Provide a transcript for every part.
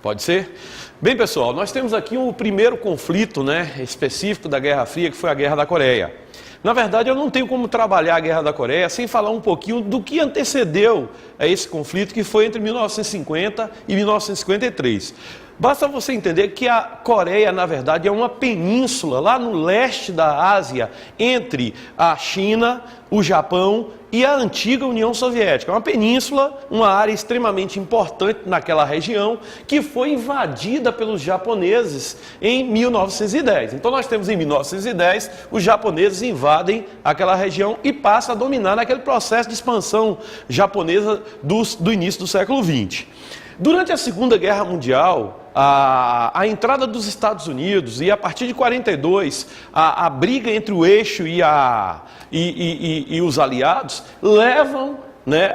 Pode ser? Bem, pessoal, nós temos aqui o primeiro conflito, específico da Guerra Fria, que foi a Guerra da Coreia. Na verdade, eu não tenho como trabalhar a Guerra da Coreia sem falar um pouquinho do que antecedeu a esse conflito, que foi entre 1950 e 1953. Basta você entender que a Coreia, na verdade, é uma península lá no leste da Ásia, entre a China, o Japão e a antiga União Soviética. É uma península, uma área extremamente importante naquela região, que foi invadida pelos japoneses em 1910. Então nós temos em 1910, os japoneses invadem aquela região e passam a dominar naquele processo de expansão japonesa do início do século XX. Durante a Segunda Guerra Mundial, a entrada dos Estados Unidos e a partir de 42, a briga entre o eixo e os aliados levam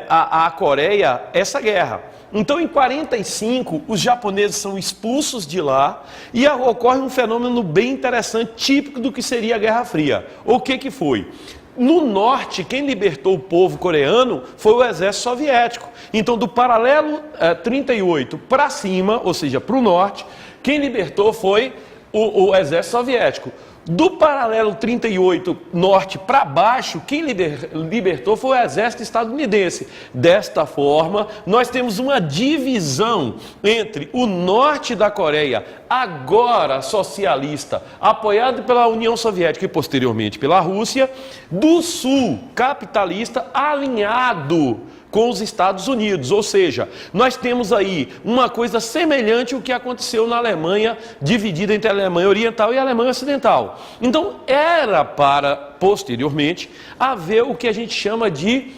a Coreia essa guerra. Então, em 45, os japoneses são expulsos de lá e ocorre um fenômeno bem interessante, típico do que seria a Guerra Fria. O que foi? No norte, quem libertou o povo coreano foi o exército soviético. Então, do paralelo 38 para cima, ou seja, para o norte, quem libertou foi o exército soviético. Do paralelo 38 norte para baixo, quem libertou foi o exército estadunidense. Desta forma, nós temos uma divisão entre o norte da Coreia, agora socialista, apoiado pela União Soviética e posteriormente pela Rússia, do sul, capitalista, alinhado com os Estados Unidos, ou seja, nós temos aí uma coisa semelhante ao que aconteceu na Alemanha, dividida entre a Alemanha Oriental e a Alemanha Ocidental. Então, era para, posteriormente, haver o que a gente chama de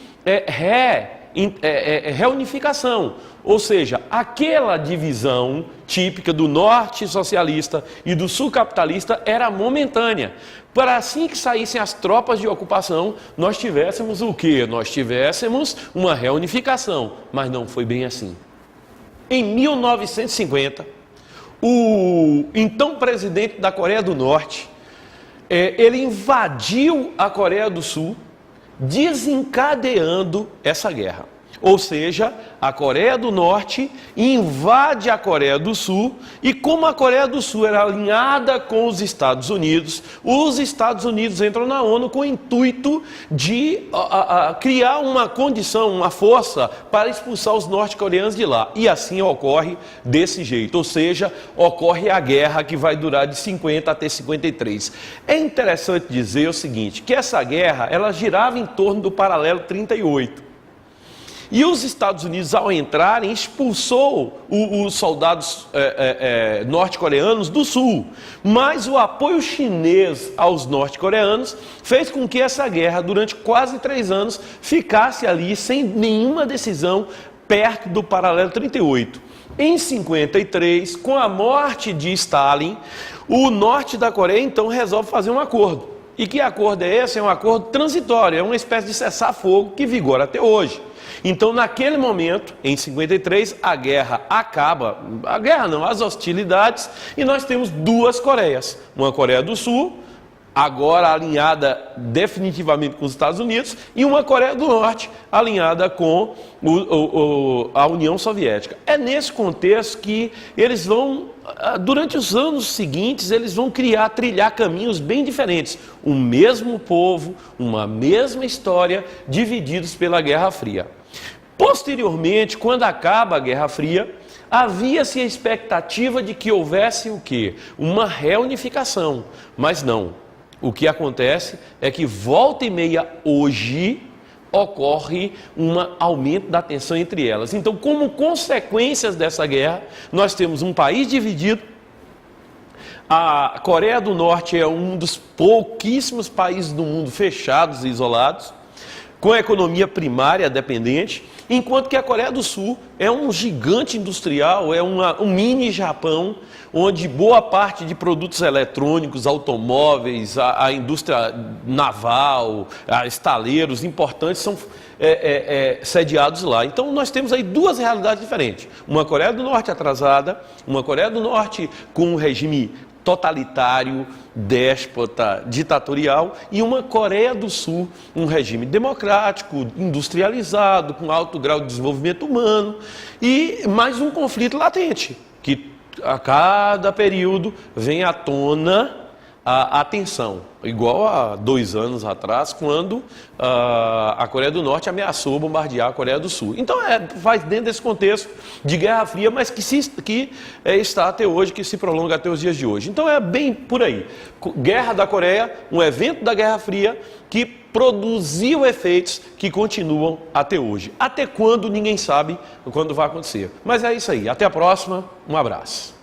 reunificação, ou seja, aquela divisão típica do norte socialista e do sul capitalista era momentânea. Para assim que saíssem as tropas de ocupação, nós tivéssemos o quê? Nós tivéssemos uma reunificação, mas não foi bem assim. Em 1950, o então presidente da Coreia do Norte, ele invadiu a Coreia do Sul, desencadeando essa guerra. Ou seja, a Coreia do Norte invade a Coreia do Sul e como a Coreia do Sul era alinhada com os Estados Unidos entram na ONU com o intuito de criar uma condição, uma força para expulsar os norte-coreanos de lá. E assim ocorre desse jeito, ou seja, ocorre a guerra que vai durar de 50 até 53. É interessante dizer o seguinte, que essa guerra, ela girava em torno do paralelo 38. E os Estados Unidos, ao entrarem, expulsou os soldados norte-coreanos do sul. Mas o apoio chinês aos norte-coreanos fez com que essa guerra, durante quase 3 anos, ficasse ali sem nenhuma decisão perto do paralelo 38. Em 53, com a morte de Stalin, o norte da Coreia, então, resolve fazer um acordo. E que acordo é esse? É um acordo transitório, é uma espécie de cessar-fogo que vigora até hoje. Então, naquele momento, em 53, a guerra acaba, as hostilidades, e nós temos 2 Coreias, uma Coreia do Sul, agora alinhada definitivamente com os Estados Unidos, e uma Coreia do Norte, alinhada com a União Soviética. É nesse contexto que eles vão, durante os anos seguintes, eles vão trilhar caminhos bem diferentes. O mesmo povo, uma mesma história, divididos pela Guerra Fria. Posteriormente, quando acaba a Guerra Fria, havia-se a expectativa de que houvesse o quê? Uma reunificação, mas não. O que acontece é que volta e meia hoje ocorre um aumento da tensão entre elas. Então, como consequências dessa guerra, nós temos um país dividido. A Coreia do Norte é um dos pouquíssimos países do mundo fechados e isolados, com a economia primária dependente, enquanto que a Coreia do Sul é um gigante industrial, é um mini Japão, onde boa parte de produtos eletrônicos, automóveis, a indústria naval, estaleiros importantes são sediados lá. Então nós temos aí 2 realidades diferentes. Uma Coreia do Norte atrasada, uma Coreia do Norte com um regime totalitário, déspota, ditatorial, e uma Coreia do Sul, um regime democrático, industrializado, com alto grau de desenvolvimento humano, e mais um conflito latente. que a cada período vem à tona a tensão, igual há 2 anos atrás, quando a Coreia do Norte ameaçou bombardear a Coreia do Sul. Então faz dentro desse contexto de Guerra Fria, mas que está até hoje, que se prolonga até os dias de hoje. Então é bem por aí. Guerra da Coreia, um evento da Guerra Fria que produziu efeitos que continuam até hoje. Até quando, ninguém sabe quando vai acontecer. Mas é isso aí. Até a próxima. Um abraço.